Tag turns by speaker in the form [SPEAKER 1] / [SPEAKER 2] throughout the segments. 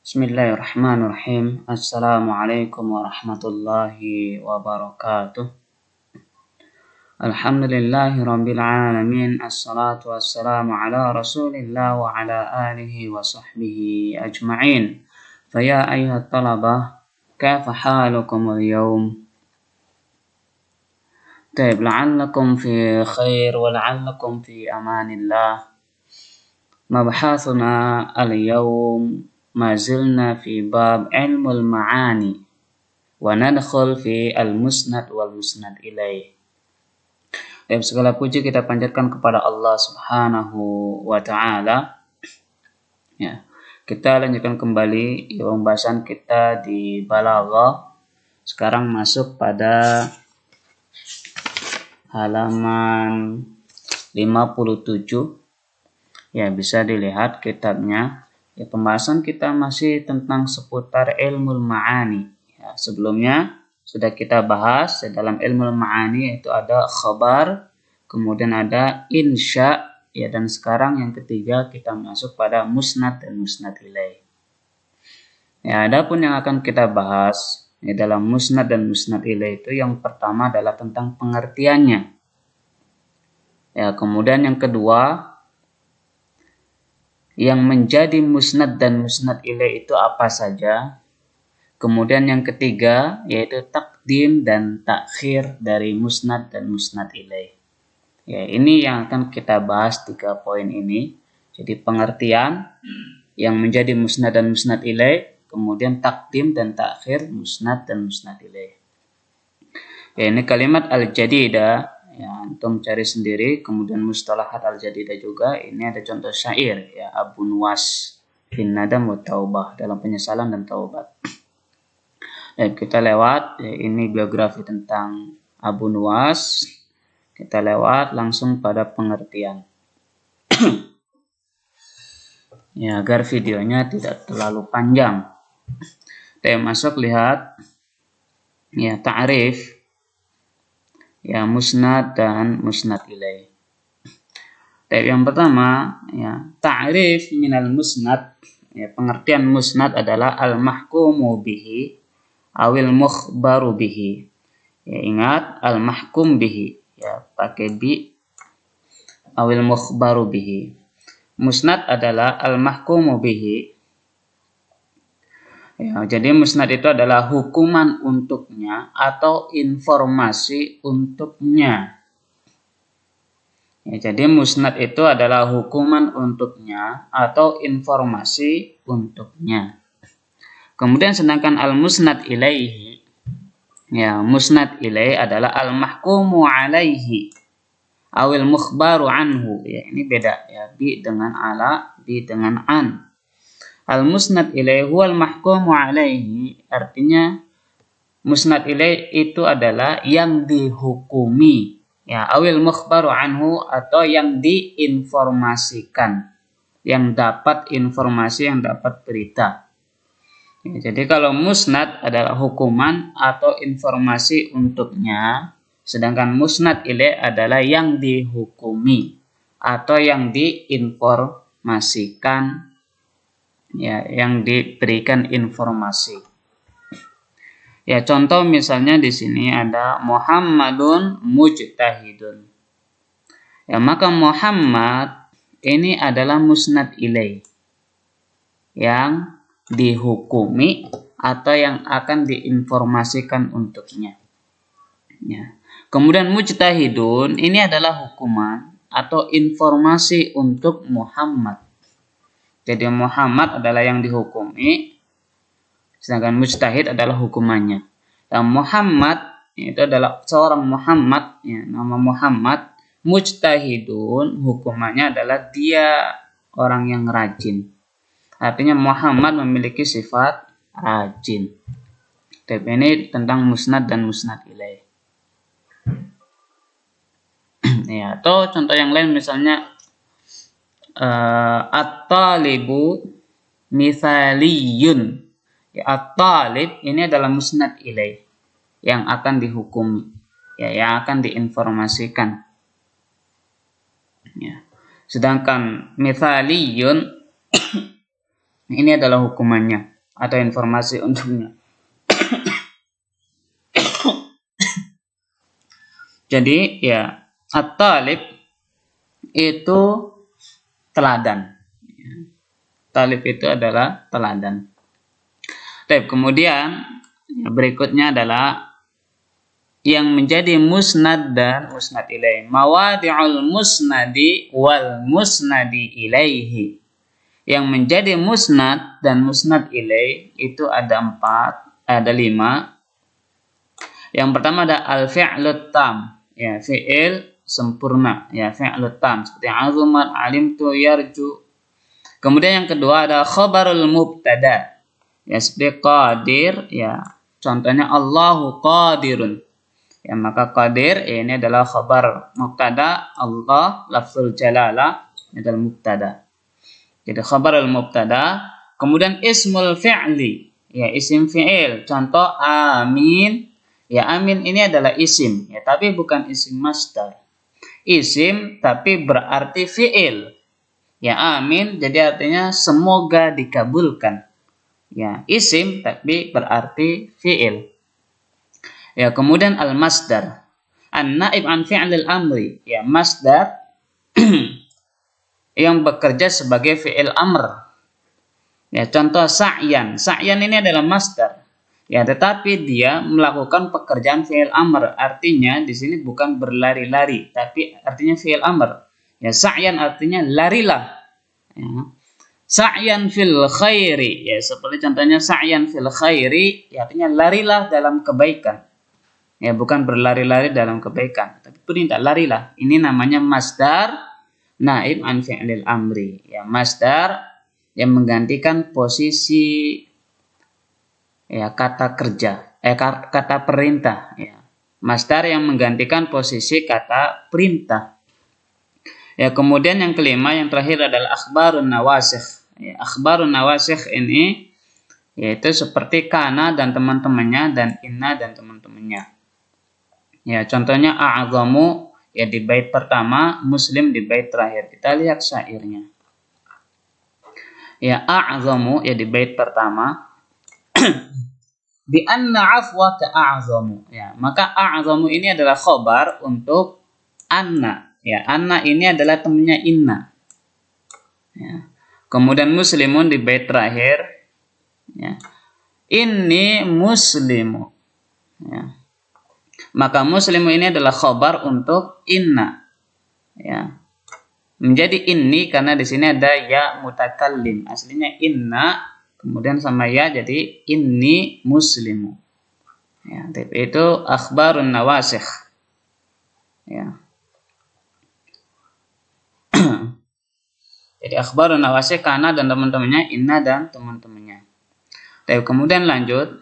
[SPEAKER 1] Bismillahirrahmanirrahim. Assalamualaikum warahmatullahi wabarakatuh. Alhamdulillahi rabbil alamin. Assalatu wassalamu ala rasulillah wa ala alihi wa sahbihi ajma'in. Faya ayyuhat talabah, kaifa halukum al-yawm? Taib, la'allakum fi khair wa la'allakum fi amanillah. Mabhathuna al-yawm mazilna fi bab ilmul ma'ani wa nadkhul fi al-musnad wal musnad ilaih. Dan segala puji kita panjatkan kepada Allah Subhanahu wa taala. Ya, kita lanjutkan kembali pembahasan kita di balaghah. Sekarang masuk pada halaman 57. Ya, bisa dilihat kitabnya. Ya, pembahasan kita masih tentang seputar ilmu ma'ani. Ya, sebelumnya sudah kita bahas dalam ilmu ma'ani yaitu ada khabar, kemudian ada insya, ya, dan sekarang yang ketiga kita masuk pada musnad dan musnad ilaih. Ya, adapun yang akan kita bahas ya, dalam musnad dan musnad ilaih itu yang pertama adalah tentang pengertiannya. Ya, kemudian yang kedua, yang menjadi musnad dan musnad ilaih itu apa saja. Kemudian yang ketiga yaitu takdim dan takhir dari musnad dan musnad ilaih. Ya, ini yang akan kita bahas 3 poin ini. Jadi pengertian yang menjadi musnad dan musnad ilaih, kemudian takdim dan takhir musnad dan musnad ilaih. Ya, ini kalimat al-jadidah. Ya, antum cari sendiri. Kemudian mustalahat al-jadidah juga. Ini ada contoh syair ya, Abu Nuwas bin Nadam wa Taubah, dalam penyesalan dan taubat. Kita lewat ya, ini biografi tentang Abu Nuwas. Kita lewat langsung pada pengertian. Ya, agar videonya tidak terlalu panjang. Kita masuk lihat ya ta'rif ya musnad dan musnad ilaih. Yang pertama ya ta'rif minal musnad, ya, pengertian musnad adalah al-mahkumu bihi awil mukhbaru bihi. Ya, ingat al-mahkum bihi ya pakai bi, awil mukhbaru bihi. Musnad adalah al-mahkumu bihi. Ya, jadi musnad itu adalah hukuman untuknya atau informasi untuknya. Ya, jadi musnad itu adalah hukuman untuknya atau informasi untuknya. Kemudian sedangkan al-musnad ilaihi, ya, musnad ilaihi adalah al-mahkumu alaihi awil mukhbaru anhu. Ya, ini beda ya, bi dengan ala, bi dengan an. Al-musnad ilaihi huwal mahkumu alaihi, artinya musnad ilaihi itu adalah yang dihukumi, ya, awil mukhbaru anhu, atau yang diinformasikan, yang dapat informasi, yang dapat berita. Ya, jadi kalau musnad adalah hukuman atau informasi untuknya, sedangkan musnad ilaihi adalah yang dihukumi atau yang diinformasikan, ya, yang diberikan informasi. Ya, contoh misalnya di sini ada Muhammadun mujtahidun. Ya, maka Muhammad ini adalah musnad ilaih yang dihukumi atau yang akan diinformasikan untuknya. Ya. Kemudian mujtahidun ini adalah hukuman atau informasi untuk Muhammad. Jadi Muhammad adalah yang dihukumi, sedangkan mujtahid adalah hukumannya. Dan Muhammad itu adalah seorang Muhammad, ya, nama Muhammad. Mujtahidun hukumannya adalah dia orang yang rajin. Artinya Muhammad memiliki sifat rajin. Tapi ini tentang musnad dan musnad ilaih. Ya, atau contoh yang lain misalnya at-talibu mithaliyun. Ya, at-talib ini adalah musnad ilaih yang akan dihukumi, ya, yang akan diinformasikan. Ya. Sedangkan mithaliyun ini adalah hukumannya. atau informasi untuknya. Jadi ya, at-talib itu teladan. Talib itu adalah teladan. Kemudian berikutnya adalah yang menjadi musnad dan musnad ilaih. Mawadi'ul musnadi wal musnadi ilaihi. Yang menjadi musnad dan musnad ilaih itu ada 5. Yang pertama ada al-fi'lut tam, ya, fi'il sempurna, ya, fi'lut tam seperti azumat, alimtu, yarju. Kemudian yang kedua ada khabarul mubtada, ya, seperti qadir, ya, contohnya Allahu qadirun. Ya, maka qadir ini adalah khabar mubtada, Allah lafzul jalalah adalah mubtada. Jadi khabarul mubtada, kemudian ismul fi'li, ya, isim fi'il. Contoh amin. Ya, amin ini adalah isim, ya, tapi bukan isim masdar. Isim tapi berarti fi'il. Ya, amin jadi artinya semoga dikabulkan. Ya, isim tapi berarti fi'il. Ya, kemudian al-masdar. An-naib an fi'lil amri. Ya, masdar yang bekerja sebagai fi'il amr. Ya, contoh sa'yan. Sa'yan ini adalah masdar. Ya, tetapi dia melakukan pekerjaan fi'il amr. Artinya di sini bukan berlari-lari, tapi artinya fi'il amr. Ya, sa'yan artinya larilah. Ya. Sa'yan fil khairi. Ya, seperti contohnya sa'yan fil khairi, ya, artinya larilah dalam kebaikan. Ya, bukan berlari-lari dalam kebaikan, tapi perintah larilah. Ini namanya masdar naib an fi'lil amri. Ya, masdar yang menggantikan posisi, ya, kata kerja, kata perintah. Ya, masdar yang menggantikan posisi kata perintah. Ya, kemudian yang kelima, yang terakhir adalah akhbarun nawasikh. Ya, akhbarun nawasikh ini yaitu seperti kana dan teman-temannya dan inna dan teman-temannya. Ya, contohnya a'zamu, ya, di bait pertama, Muslim di bait terakhir. Kita lihat syairnya. Ya, a'zamu, ya, di bait pertama. Bi anna afwaka a'zamu. Ya, maka a'zamu ini adalah khobar untuk anna. Ya, anna ini adalah temannya inna. Ya. Kemudian muslimun di bait terakhir. Ya. Inni muslimu. Ya. Maka muslimu ini adalah khobar untuk inna. Ya. Menjadi inni karena di sini ada ya mutakallim. Aslinya inna, kemudian sama ya jadi inni muslimu. Ya, itu akhbarun nawasikh. Ya. Jadi akhbarun nawasikh kana dan teman-temannya, inna dan teman-temannya. Kemudian lanjut.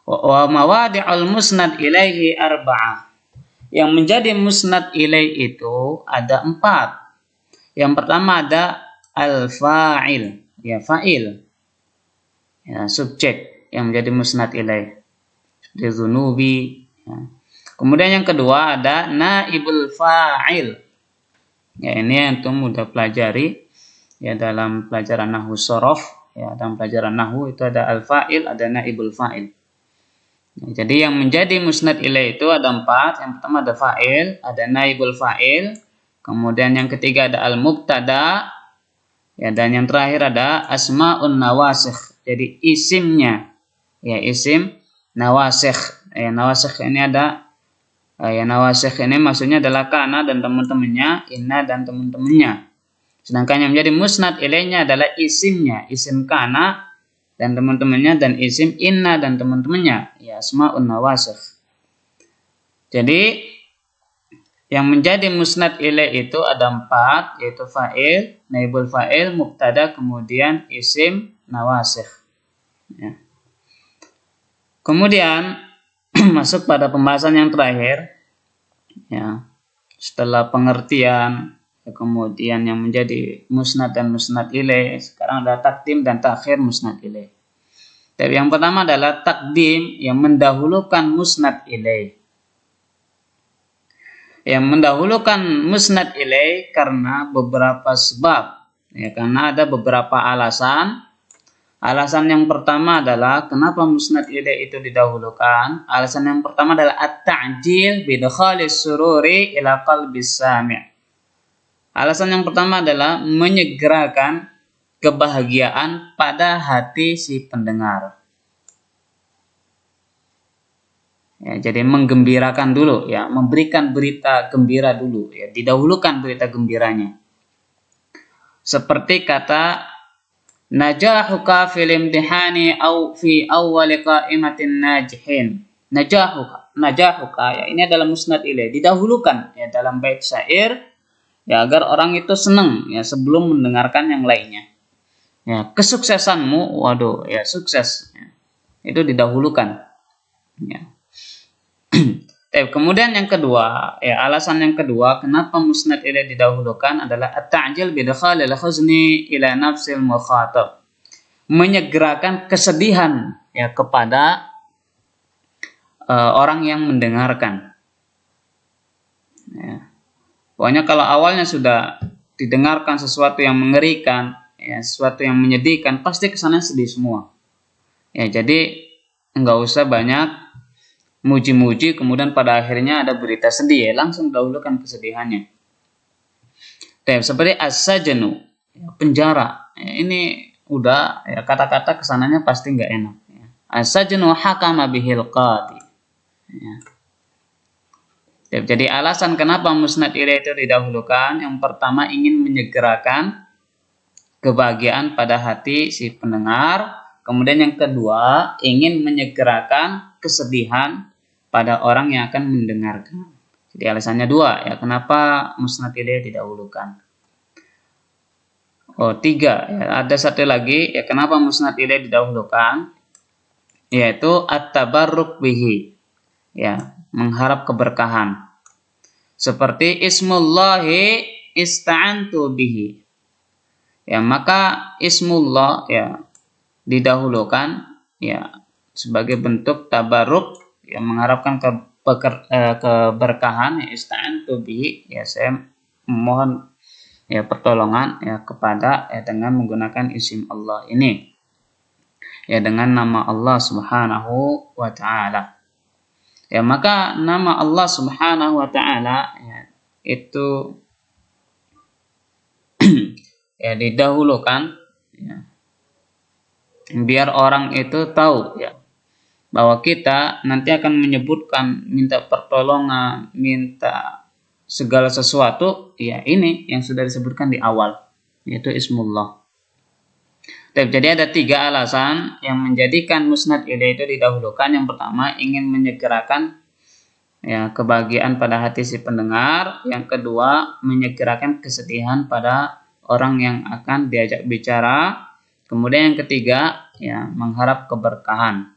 [SPEAKER 1] Wa mawadi'ul musnad ilaihi arba'ah. Yang menjadi musnad ilaih itu ada 4. Yang pertama ada al-fa'il, ya, fa'il, ya, subjek yang menjadi musnad ilaih, seperti zunubi. Ya. Kemudian yang kedua ada naibul fa'il. Ya, ini antum mudah pelajari, ya, dalam pelajaran nahwu shorof. Ya, dalam pelajaran nahwu itu ada al-fa'il, ada naibul fa'il. Ya, jadi yang menjadi musnad ilaih itu ada 4. Yang pertama ada fa'il, ada naibul fa'il, kemudian yang ketiga ada al-mubtada, ya, dan yang terakhir ada asma'un nawasikh. Jadi isimnya, ya, isim nawasikh. Ya, nawasikh ini ada, ya, nawasikh ini maksudnya adalah kana dan teman-temannya, inna dan teman-temannya. Sedangkan yang menjadi musnad ilaihnya adalah isimnya, isim kana dan teman-temannya, dan isim inna dan teman-temannya, ya, asma'un nawasikh. Jadi yang menjadi musnad ilaih itu ada 4, yaitu fa'il, naibul fa'il, mubtada, kemudian isim nawasikh. Ya. Kemudian masuk pada pembahasan yang terakhir, ya, setelah pengertian, ya, kemudian yang menjadi musnad dan musnad ilaih, sekarang ada takdim dan takhir musnad ilaih. Tapi yang pertama adalah takdim, yang mendahulukan musnad ilaih. Yang mendahulukan musnad ilaih karena beberapa sebab, ya, karena ada beberapa alasan Alasan yang pertama adalah kenapa musnad ilaih itu didahulukan. Alasan yang pertama adalah at-ta'jil bidkhalis sururi ila qalbis sami'. Alasan yang pertama adalah menyegerakan kebahagiaan pada hati si pendengar. Ya, jadi menggembirakan dulu, ya, memberikan berita gembira dulu, ya, didahulukan berita gembiranya. Seperti kata najahuka fil imtihani au fi awwali qa'imatin najihin. Najahuka, ya, ini adalah musnad ilaih, didahulukan, ya, dalam bait syair, ya, agar orang itu senang, ya, sebelum mendengarkan yang lainnya. Ya, kesuksesanmu, waduh, ya, sukses, ya, itu didahulukan, ya. Kemudian yang kedua, ya, alasan yang kedua kenapa musnad ilaih didahulukan adalah at-ta'jil bidkhalil khuzni ila nafsil mukhatab. Menyegerakan kesedihan, ya, kepada orang yang mendengarkan. Ya. Pokoknya kalau awalnya sudah didengarkan sesuatu yang mengerikan, ya, sesuatu yang menyedihkan, pasti kesannya sedih semua. Ya, jadi enggak usah banyak muji-muji, kemudian pada akhirnya ada berita sedih, ya, langsung dahulukan kesedihannya. Seperti as-sajnu, ya, penjara, ya, ini udah, ya, kata-kata kesananya pasti nggak enak, ya. As-sajnu hakama bihil qadi, ya. Jadi alasan kenapa musnad ilaih itu didahulukan, yang pertama ingin menyegerakan kebahagiaan pada hati si pendengar, kemudian yang kedua ingin menyegerakan kesedihan pada orang yang akan mendengarkan. Jadi alasannya dua, ya, kenapa musnad ilaih didahulukan. Tiga, ya, ada satu lagi, ya, kenapa musnad ilaih didahulukan, yaitu at-tabarruk bihi, ya, mengharap keberkahan. Seperti ismullahi ista'antu bihi, ya, maka ismullah, ya, didahulukan, ya, sebagai bentuk tabarruk, yang mengharapkan keberkahan, ya, ista'antu bihi, ya, saya mohon, ya, pertolongan, ya, kepada, ya, dengan menggunakan isim Allah ini, ya, dengan nama Allah Subhanahu wa ta'ala. Ya, maka nama Allah Subhanahu wa ta'ala, ya, itu ya, didahulukan, ya, biar orang itu tahu, ya, bahwa kita nanti akan menyebutkan minta pertolongan, minta segala sesuatu, ya, ini yang sudah disebutkan di awal, yaitu ismullah. Jadi ada tiga alasan yang menjadikan musnad ilaih itu didahulukan. Yang pertama ingin menyegerakan, ya, kebahagiaan pada hati si pendengar. Yang kedua menyegerakan kesedihan pada orang yang akan diajak bicara. Kemudian yang ketiga, ya, mengharap keberkahan.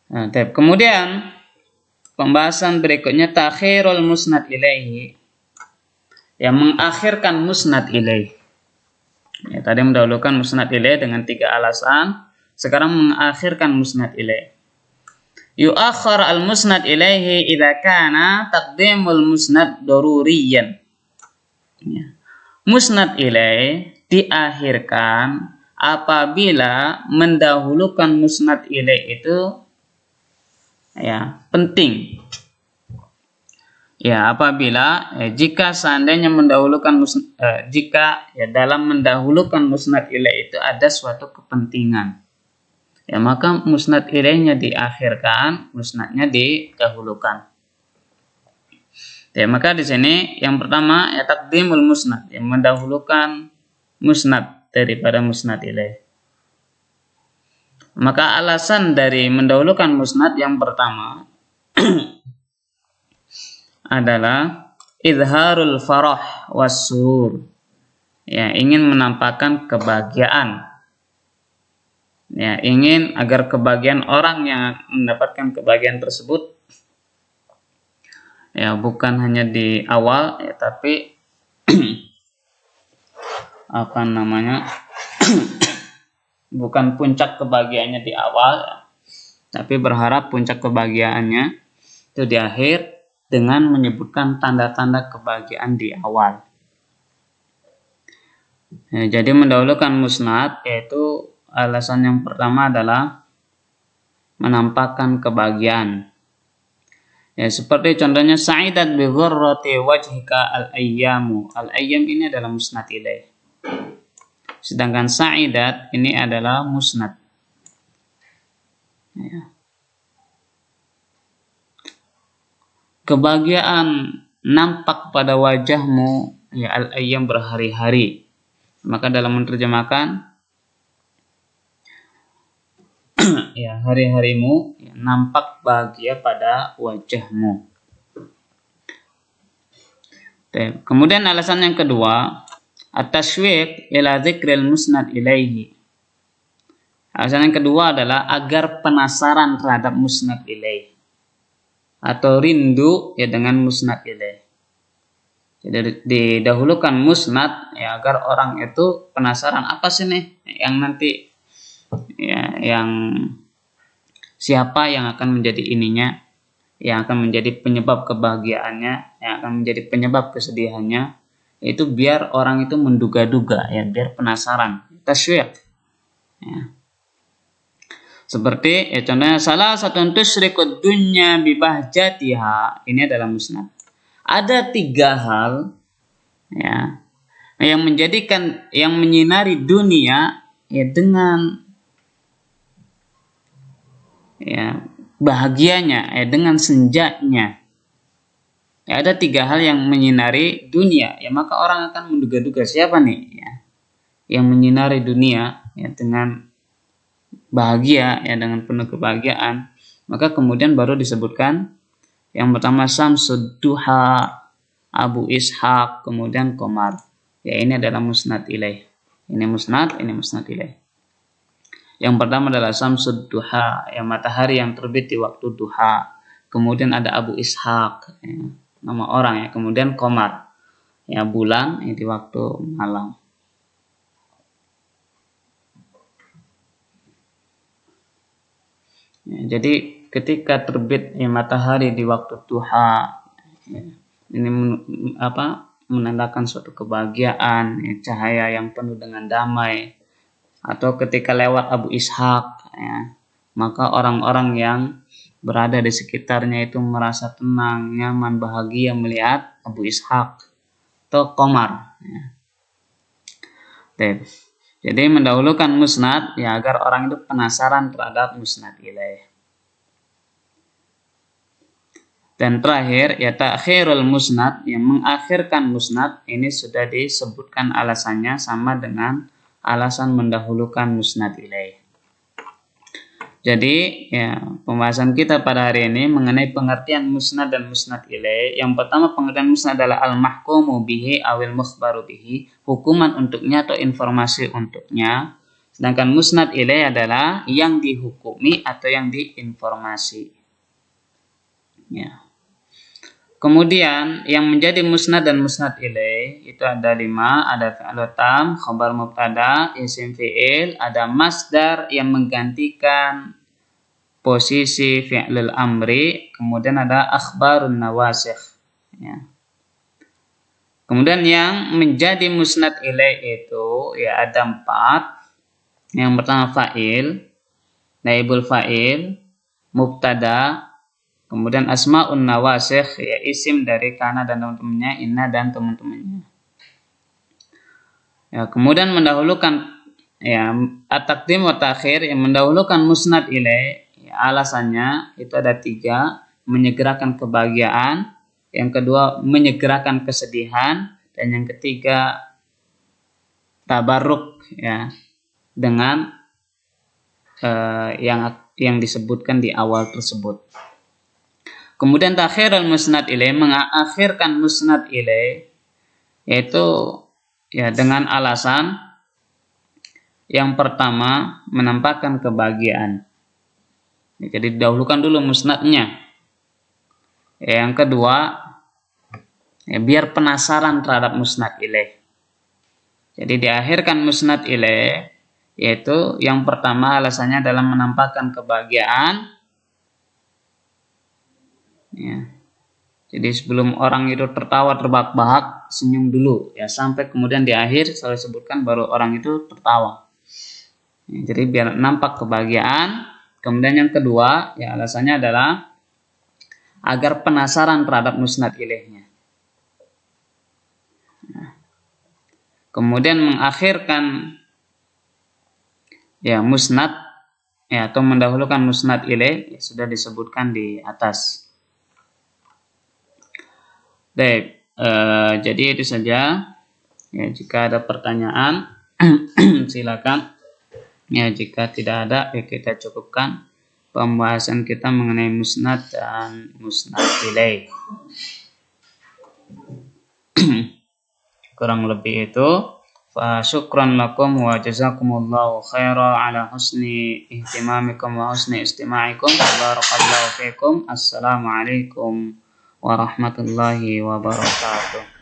[SPEAKER 1] Nah, kemudian pembahasan berikutnya takhirul musnad ilaihi, ya, mengakhirkan musnad ilaih. Ya, tadi mendahulukan musnad ilaih dengan tiga alasan, sekarang mengakhirkan musnad ilaih. Yu'akhkhar al-musnad ilaihi idza kana taqdimul musnad daruriyan. Ya. Musnad ilaih diakhirkan apabila mendahulukan musnad ilaih itu, ya, penting. Ya, apabila, jika seandainya mendahulukan jika, ya, dalam mendahulukan musnad ilaih itu ada suatu kepentingan, ya, maka musnad ilaihnya diakhirkan, musnadnya didahulukan. Ya, maka di sini yang pertama, ya, taqdimul musnad, yang mendahulukan musnad daripada musnad ilaih. Maka alasan dari mendahulukan musnad yang pertama adalah izharul farah was surur, ya, ingin menampakkan kebahagiaan, ya, ingin agar kebahagiaan orang yang mendapatkan kebahagiaan tersebut, ya, bukan hanya di awal, ya, tapi apa namanya bukan puncak kebahagiaannya di awal, tapi berharap puncak kebahagiaannya itu di akhir dengan menyebutkan tanda-tanda kebahagiaan di awal. Ya, jadi mendahulukan musnad yaitu alasan yang pertama adalah menampakkan kebahagiaan. Ya, seperti contohnya sa'idat bi ghurrati wajhika al-ayyamu. Al-ayyam ini adalah musnad ilaih. Sedangkan sa'idat ini adalah musnad. Ya. Kebahagiaan nampak pada wajahmu, ya, al-ayyam berhari-hari. Maka dalam menerjemahkan ya, hari-harimu ya, nampak bahagia pada wajahmu. Kemudian alasan yang kedua, at-tashwiq ila dzikril musnad ilaihi. Alasan yang kedua adalah agar penasaran terhadap musnad ilaihi atau rindu ya dengan musnad ilaih. Jadi didahulukan musnad ya agar orang itu penasaran apa sih nih yang nanti ya yang siapa yang akan menjadi ininya, yang akan menjadi penyebab kebahagiaannya, yang akan menjadi penyebab kesedihannya, itu biar orang itu menduga-duga ya, biar penasaran. Tasywiq. Ya. Seperti ya contohnya salah satu tusyrikut dunya bibahjatiha, ini adalah musnad. Ada 3 hal ya yang menjadikan yang menyinari dunia ya dengan ya bahagianya ya dengan senjanya. Ya, ada 3 hal yang menyinari dunia ya, maka orang akan menduga-duga siapa nih ya yang menyinari dunia ya dengan bahagia ya, dengan penuh kebahagiaan. Maka kemudian baru disebutkan yang pertama Syamsud Duha, Abu Ishaq, kemudian Qamar. Ya, ini adalah musnad ilaih. Ini musnad ilaih. Yang pertama adalah Syamsud Duha, ya, matahari yang terbit di waktu duha. Kemudian ada Abu Ishaq, ya, nama orang ya. Kemudian Qamar, ya, bulan ya, di waktu malam. Ya, jadi ketika terbit ya, matahari di waktu duha ya, ini menandakan suatu kebahagiaan ya, cahaya yang penuh dengan damai. Atau ketika lewat Abu Ishaq ya, maka orang-orang yang berada di sekitarnya itu merasa tenang, nyaman, bahagia melihat Abu Ishaq atau Qamar ya. Jadi mendahulukan musnad ya agar orang itu penasaran terhadap musnad ilaih. Dan terakhir ya takhirul musnad, yang mengakhirkan musnad ini sudah disebutkan alasannya sama dengan alasan mendahulukan musnad ilaih. Jadi ya pembahasan kita pada hari ini mengenai pengertian musnad dan musnad ilaih. Yang pertama, pengertian musnad adalah al-mahkumu bihi awil mukhbaru bihi, hukuman untuknya atau informasi untuknya. Sedangkan musnad ilaih adalah yang dihukumi atau yang diinformasi. Ya. Kemudian yang menjadi musnad dan musnad ilaih itu ada 5, ada fi'il tam, khabar mubtada, isim fi'il, ada masdar yang menggantikan posisi fi'il amri, kemudian ada akhbarun nawasikh ya. Kemudian yang menjadi musnad ilaih itu ya ada 4. Yang pertama fa'il, naibul fa'il, mubtada, kemudian asma'un nawasikh ya isim dari kana dan teman-temannya, inna dan teman-temannya. Ya, kemudian mendahulukan ya at-taqdim wa ta'khir, yang mendahulukan musnad ilaih ya, alasannya itu ada 3, menyegerakan kebahagiaan, yang kedua menyegerakan kesedihan, dan yang ketiga tabarruk ya dengan yang disebutkan di awal tersebut. Kemudian takhirul musnad ilaih, mengakhirkan musnad ilaih, yaitu ya dengan alasan yang pertama menampakkan kebahagiaan. Jadi didahulukan dulu musnadnya. Yang kedua ya, biar penasaran terhadap musnad ilaih. Jadi diakhirkan musnad ilaih, yaitu yang pertama alasannya adalah menampakkan kebahagiaan. Ya. Jadi sebelum orang itu tertawa terbahak-bahak, senyum dulu ya, sampai kemudian di akhir selalu disebutkan baru orang itu tertawa. Ya, jadi biar nampak kebahagiaan. Kemudian yang kedua, ya alasannya adalah agar penasaran terhadap musnad ilaihnya. Nah, kemudian mengakhirkan ya musnad ya, atau mendahulukan musnad ilaih ya, sudah disebutkan di atas. Baik, jadi itu saja. Ya, jika ada pertanyaan silakan. Ya, jika tidak ada ya kita cukupkan pembahasan kita mengenai musnad dan musnad ilaih. Kurang lebih itu. Fa syukran lakum wa jazakumullahu khairan ala husni ihtimamikum wa husni istima'ikum. Barakallahu fikum. Assalamualaikum warahmatullahi wabarakatuh.